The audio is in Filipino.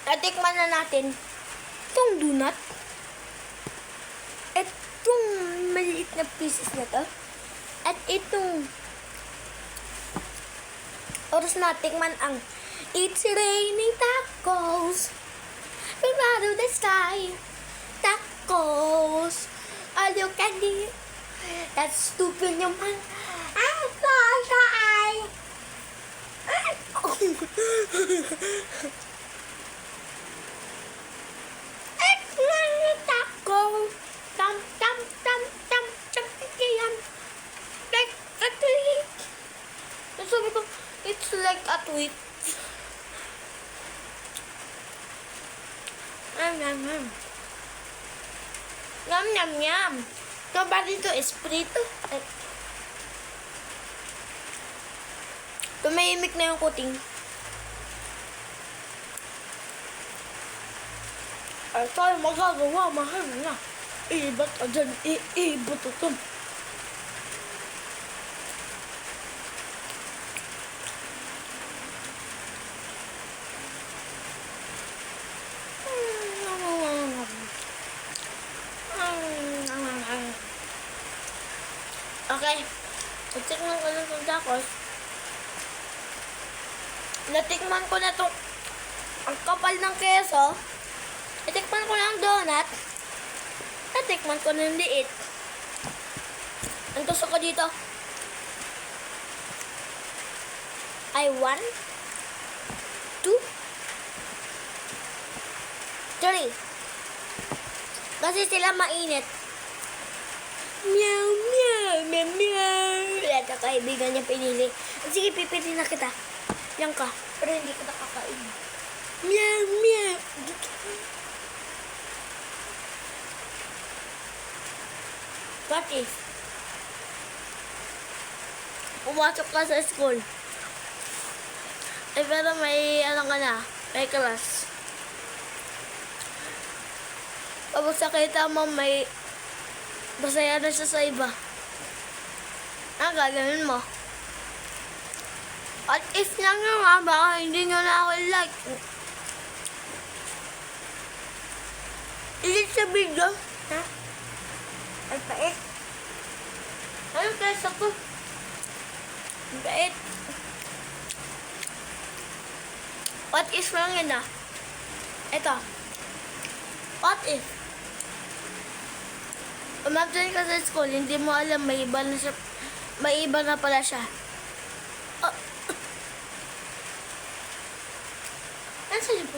At tikman na natin itong donut. Itong maliit na pieces na to. At itong oras na tikman ang It's Raining Tacos out of the sky. Tacos all you can eat. That's stupid yung man. I'm so shy. It's raining tacos. Tam tam tam tam tam tam. Like a tweet. Sabi ko, it's like a tweet. Yum. Yum, yum, yum. Ito ba dito? Esprito? Tumahimik na yung kuting. Ay, tayo magagawa. Mahal na. Ibat ka dyan. Ibat ito. Okay. Natikman ko na itong tacos. Natikman ko na itong ang kapal ng keso. Natikman ko na ang donut. Natikman ko na yung liit. Ang gusto ko dito ay 1, 2, 3. Kasi sila mainit. Meow, meow, meow, meow. Ito kaibigan niya pinili. Sige, pipili na kita. Yan ka. Pero hindi kita kakain. Meow, meow. What if pumasok ka sa school? Eh, pero may ano ka na, may class. Tapos nakita mo may basaya na siya sa iba. Ang gagawin mo? At if lang nga, baka hindi nyo na ako like. Ilit sa video. Ha? Ay, pait. Ano kesa ko? Pait. What if lang yun ah? Ito. What if? Umabsent ka sa school, hindi mo alam, may iba na pala siya. Nasaan yung